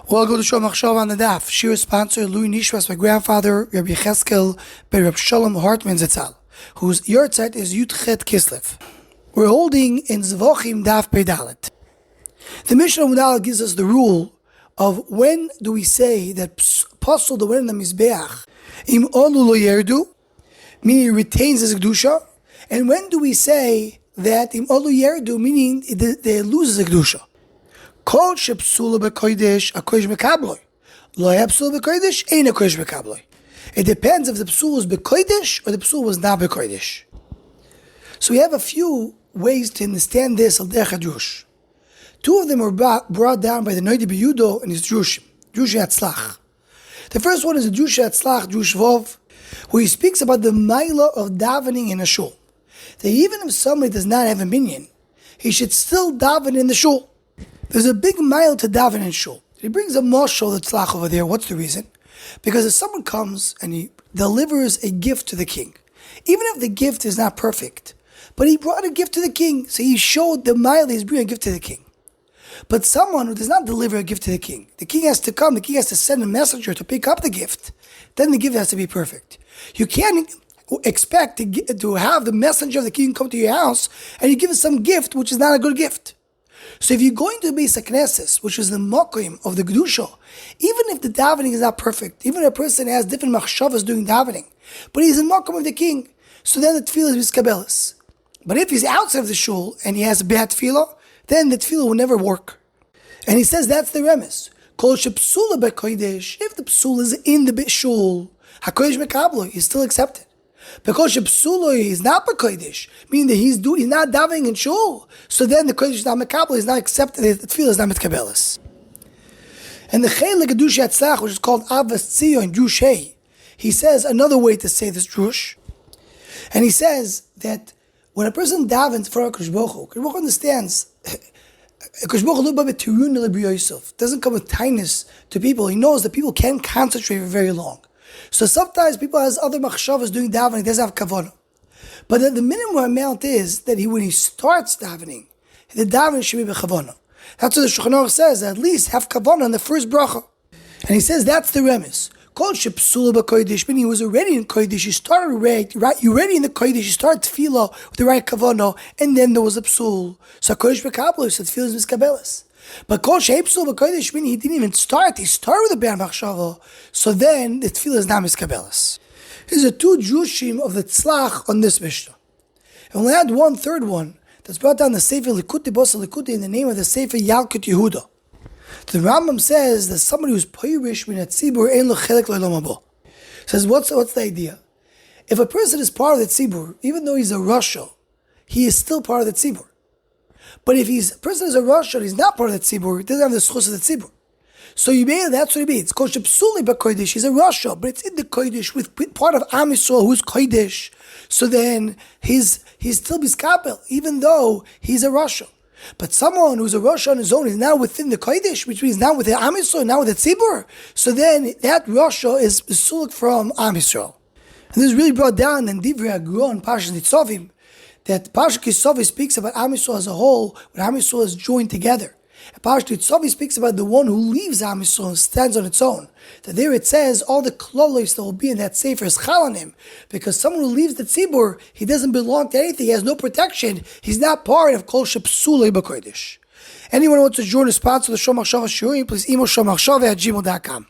Well, I'll go to Shom Achshav on the daf. Shir sponsor Louis Nishwas, my grandfather, Rabbi Cheskel, by Rabbi Shalom Hartman Zetzal, whose yahrzeit is Yud-Chet Kislev. We're holding in Zevachim daf Pedalet. The Mishnah Mudal gives us the rule of when do we say that Pesul the one in the Mizbeach, Im Olu lo yerdu, meaning he retains his Kedusha, and when do we say that Im Olu yerdu, meaning they lose his Kedusha. Kol shepsula b'kodesh a kodesh mekabloi. Lo hepsula b'kodesh ain't a kodesh mekabloi. It depends if the psul was b'kodesh or the psul was not b'kodesh. So we have a few ways to understand this al derech haDrush. Two of them were brought down by the Noidi B'Yudo and his Drushim Hatzlach. The first one is the Drush Hatzlach, Drush Vov, where he speaks about the maila of davening in a shul. That even if somebody does not have a minyan, he should still daven in the shul. There's a big mile to daven in shul. He brings a moshel that's tzlach over there. What's the reason? Because if someone comes and he delivers a gift to the king, even if the gift is not perfect, but he brought a gift to the king, so he showed the mile he's bringing a gift to the king. But someone who does not deliver a gift to the king has to come, the king has to send a messenger to pick up the gift, then the gift has to be perfect. You can't expect to have the messenger of the king come to your house and you give him some gift which is not a good gift. So if you're going to be Saknesis, which is the Mokim of the Kedusha, even if the davening is not perfect, even if a person has different machshavas doing davening, but he's in Mokim of the king, so then the tefillah is miskabelis. But if he's outside of the shul and he has a bad tefillah, then the tefillah will never work. And he says that's the remes. Kol shepsula b'kodesh, if the psul is in the shul, hakodesh mekablo, he's still accepted. Because Psul is not b'kodesh, meaning that he's not davening in shul, so then the kodesh is not mekabel, is not accepted, the tefillah is not mitkabelis. And the chelik Drush Hatzlach, which is called Avas Tzion Drush Hey, he says another way to say this drush, and he says that when a person davens for Kodesh Baruch Hu understands Kodesh Baruch Hu doesn't come with kindness to people. He knows that people can't concentrate for very long. So sometimes people has other machshavas doing davening, he doesn't have kavanah. But the minimum amount is that when he starts davening, the davening should be b'kavanah. That's what the Shulchan Aruch says, at least have kavanah on the first bracha. And he says that's the remes. Kol shepsula b'kodesh, meaning he was already in kodesh, you started right, you're already in the kodesh, you started tefillah with the right kavanah, and then there was a psul. So kodesh b'kablo, so tefillah is miskabelis. But Kol Sheipsul b'Kodesh, meaning he didn't even start. He started with a bad machshava. So then the tefillah is not miskabelis. These are two drushim of the tzlach on this Mishnah. And we'll add one third one that's brought down the Sefer Likuti Bosa Likuti in the name of the Sefer Yalkut Yehuda. The Rambam says that somebody who's pirish min hatzibur ein lo chelek le'olam haba. Says what's the idea? If a person is part of the tzibur, even though he's a rasha, he is still part of the tzibur. But if a person is a Rosh and he's not part of the tzibur, he doesn't have the schus of the tzibur. So that's what it means. It's called Shepsuli b'Kodesh. He's a Rosh, but it's in the Kodesh with part of Am Yisrael who's Kodesh. So then he's still biskabel, even though he's a Rosh. But someone who's a Rosh on his own is now within the Kodesh, which means now with the Am Yisrael, now with the tzibur. So then that Rosh is suluk from Am Yisrael. And this is really brought down in Divrei Agron, Parshas Nitzavim, that Parshas Kisovi speaks about Am Yisrael as a whole, when Am Yisrael is joined together. And Parshas Kisovi speaks about the one who leaves Am Yisrael and stands on its own. That there it says all the klolos that will be in that sefer is chal on him, because someone who leaves the tzibur, he doesn't belong to anything, he has no protection, he's not part of Kol Shepsulei b'Kodesh. Anyone who wants to join the sponsor of the Shom Achshav Shiurim, please email shomachshav@gmail.com.